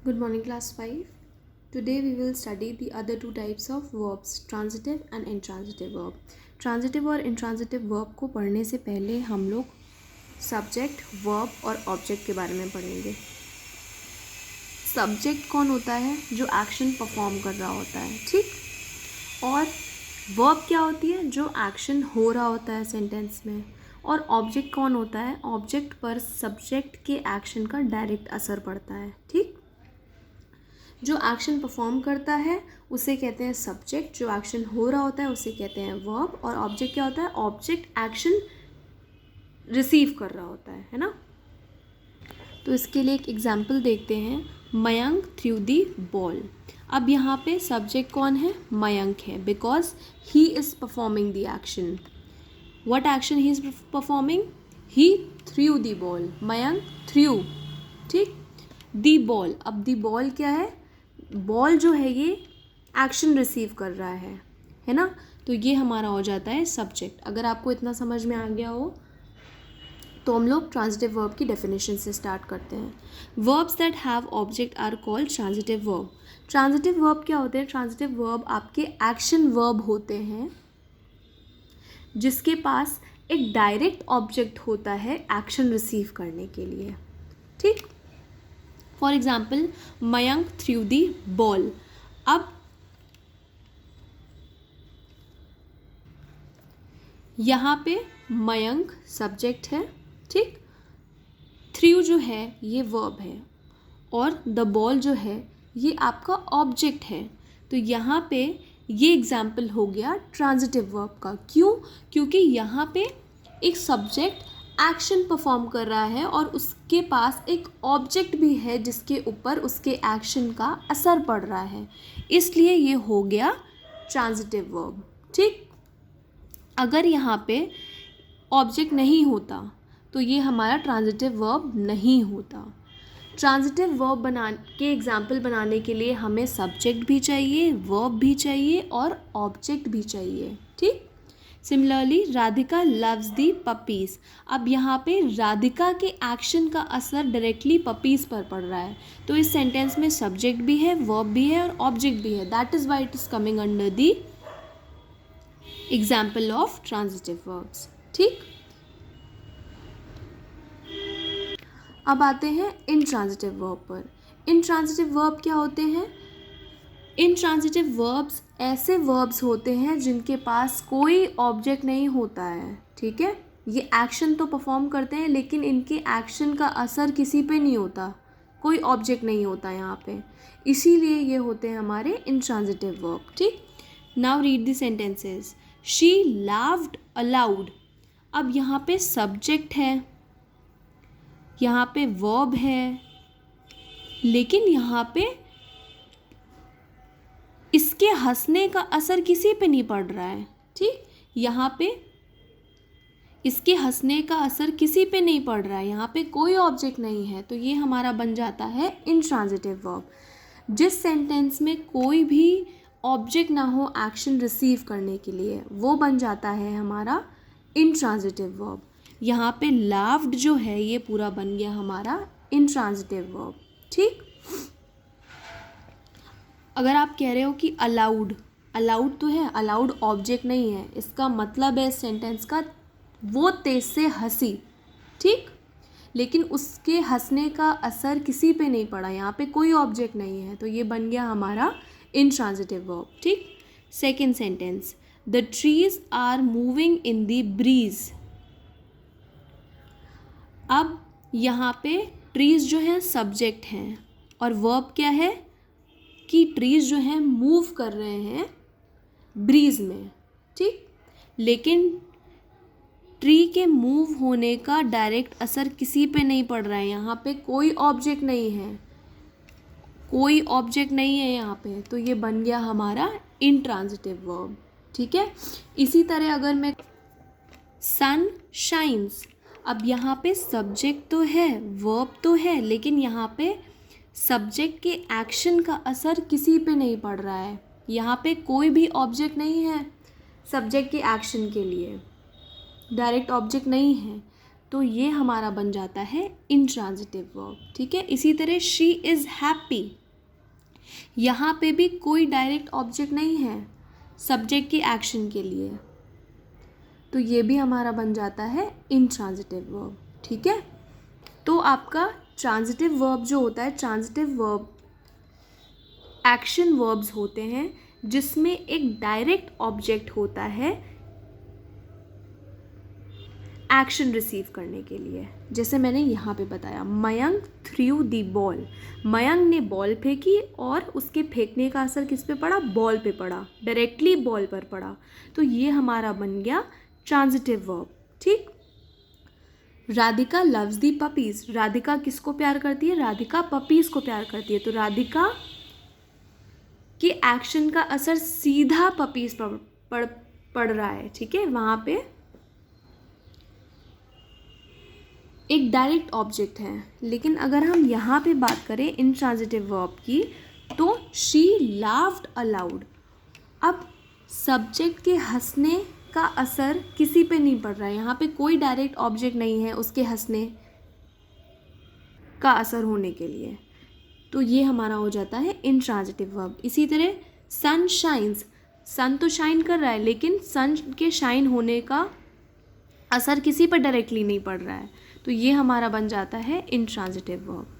Good morning, class 5. Today we will study the other two types of verbs, transitive and intransitive verb. Transitive और intransitive verb को पढ़ने से पहले हम लोग subject, verb और object के बारे में पढ़ेंगे. Subject कौन होता है? जो action perform कर रहा होता है, ठीक? और verb क्या होती है? जो action हो रहा होता है sentence में. और ऑब्जेक्ट कौन होता है? ऑब्जेक्ट पर सब्जेक्ट के एक्शन का डायरेक्ट असर पड़ता है, ठीक? जो एक्शन परफॉर्म करता है उसे कहते हैं सब्जेक्ट, जो एक्शन हो रहा होता है उसे कहते हैं वर्ब, और ऑब्जेक्ट क्या होता है? ऑब्जेक्ट एक्शन रिसीव कर रहा होता है ना? तो इसके लिए एक एग्जाम्पल देखते हैं. Mayank through the ball. अब यहाँ पे सब्जेक्ट कौन है? मयंक है, because he is performing the action. What action he is performing? He threw the ball. Mayank threw, ठीक? The ball. अब the ball क्या है? बॉल जो है ये एक्शन रिसीव कर रहा है ना? तो ये हमारा हो जाता है सब्जेक्ट. अगर आपको इतना समझ में आ गया हो तो हम लोग ट्रांजिटिव वर्ब की डेफिनेशन से स्टार्ट करते हैं. Verbs that have object are called transitive verb. Transitive verb क्या होते हैं? ट्रांजिटिव वर्ब आपके एक्शन वर्ब होते हैं जिसके पास एक डायरेक्ट ऑब्जेक्ट होता है एक्शन रिसीव करने के लिए, ठीक? For example, Mayank through the ball. अब यहाँ पे मयंक सब्जेक्ट है, ठीक? थ्रू जो है ये वर्ब है और द बॉल जो है ये आपका ऑब्जेक्ट है. तो यहाँ पे ये एग्जाम्पल हो गया ट्रांजिटिव वर्ब का. क्यों? क्योंकि यहाँ पे एक सब्जेक्ट एक्शन परफॉर्म कर रहा है और उसके पास एक ऑब्जेक्ट भी है जिसके ऊपर उसके एक्शन का असर पड़ रहा है, इसलिए ये हो गया ट्रांजिटिव वर्ब, ठीक? अगर यहाँ पे ऑब्जेक्ट नहीं होता तो ये हमारा ट्रांजिटिव वर्ब नहीं होता. ट्रांजिटिव वर्ब के एग्जाम्पल बनाने के लिए हमें सब्जेक्ट भी चाहिए, वर्ब भी चाहिए और ऑब्जेक्ट भी चाहिए, ठीक? सिमिलरली, राधिका लव्स दी पपीज़. अब यहाँ पे राधिका के एक्शन का असर डायरेक्टली पपीज़ पर पड़ रहा है, तो इस सेंटेंस में सब्जेक्ट भी है, वर्ब भी है और ऑब्जेक्ट भी है. That is why it is coming under the example of transitive verbs, ठीक? अब आते हैं इनट्रांजिटिव वर्ब पर. इनट्रांजिटिव वर्ब क्या होते हैं? इनट्रांजिटिव वर्ब्स ऐसे वर्ब्स होते हैं जिनके पास कोई ऑब्जेक्ट नहीं होता है, ठीक है? ये एक्शन तो परफॉर्म करते हैं लेकिन इनके एक्शन का असर किसी पे नहीं होता, कोई ऑब्जेक्ट नहीं होता यहाँ पे, इसीलिए ये होते हैं हमारे इनट्रांजिटिव वर्ब, ठीक? Now read the sentences. She laughed allowed. अब यहाँ पे सब्जेक्ट है, यहाँ पे वर्ब है, लेकिन यहाँ पे इसके हंसने का असर किसी पे नहीं पड़ रहा है, ठीक? यहाँ पे इसके हंसने का असर किसी पे नहीं पड़ रहा है, यहाँ पे कोई ऑब्जेक्ट नहीं है, तो ये हमारा बन जाता है इनट्रांजिटिव वर्ब. जिस सेंटेंस में कोई भी ऑब्जेक्ट ना हो एक्शन रिसीव करने के लिए, वो बन जाता है हमारा इनट्रांजिटिव वर्ब. यहाँ पे लाफ्ड जो है ये पूरा बन गया हमारा इनट्रांजिटिव वर्ब, ठीक? अगर आप कह रहे हो कि अलाउड, अलाउड तो है, अलाउड ऑब्जेक्ट नहीं है, इसका मतलब है इस सेंटेंस का वो तेज से हंसी, ठीक? लेकिन उसके हंसने का असर किसी पे नहीं पड़ा, यहाँ पे कोई ऑब्जेक्ट नहीं है, तो ये बन गया हमारा इनट्रांजिटिव वर्ब, ठीक? Second sentence, the trees are moving in the breeze. अब यहाँ पे ट्रीज जो है सब्जेक्ट हैं और वर्ब क्या है कि ट्रीज जो हैं मूव कर रहे हैं ब्रीज में, ठीक? लेकिन ट्री के मूव होने का डायरेक्ट असर किसी पे नहीं पड़ रहा है, यहाँ पे कोई ऑब्जेक्ट नहीं है, कोई ऑब्जेक्ट नहीं है यहाँ पे, तो ये बन गया हमारा इनट्रांजिटिव वर्ब, ठीक है? इसी तरह अगर मैं सन शाइन्स. अब यहाँ पे सब्जेक्ट तो है, वर्ब तो है, लेकिन यहाँ पे सब्जेक्ट के एक्शन का असर किसी पे नहीं पड़ रहा है, यहाँ पे कोई भी ऑब्जेक्ट नहीं है सब्जेक्ट के एक्शन के लिए, डायरेक्ट ऑब्जेक्ट नहीं है, तो ये हमारा बन जाता है इंट्रांजिटिव वर्ब। ठीक है, इसी तरह शी इज़ हैप्पी, यहाँ पे भी कोई डायरेक्ट ऑब्जेक्ट नहीं है सब्जेक्ट की एक्शन के लिए, तो ये भी हमारा बन जाता है इंट्रांजिटिव वर्ब। ठीक है, तो आपका ट्रांजिटिव वर्ब जो होता है, ट्रांजिटिव वर्ब एक्शन वर्ब्स होते हैं जिसमें एक डायरेक्ट ऑब्जेक्ट होता है एक्शन रिसीव करने के लिए। जैसे मैंने यहाँ पे बताया, Mayank through the ball, Mayank ने बॉल फेंकी और उसके फेंकने का असर किस पे पड़ा, बॉल पे पड़ा, डायरेक्टली बॉल पर पड़ा, तो ये हमारा बन गया ट्रांजिटिव वर्ब। ठीक, राधिका लव्स दी पपीज़, राधिका किसको प्यार करती है, राधिका पपीज़ को प्यार करती है, तो राधिका के एक्शन का असर सीधा पपीज़ पर पड़ रहा है। ठीक है, वहाँ पे एक डायरेक्ट ऑब्जेक्ट है। लेकिन अगर हम यहाँ पे बात करें इंट्रांजिटिव वर्ब की, तो शी लाफ्ड अलाउड, अब सब्जेक्ट के हंसने का असर किसी पे नहीं पड़ रहा है, यहाँ पे कोई डायरेक्ट ऑब्जेक्ट नहीं है उसके हंसने का असर होने के लिए, तो ये हमारा हो जाता है इंट्रांजिटिव वर्ब। इसी तरह सन शाइन्स, सन तो शाइन कर रहा है लेकिन सन के शाइन होने का असर किसी पर डायरेक्टली नहीं पड़ रहा है, तो ये हमारा बन जाता है इंट्रांजिटिव वर्ब।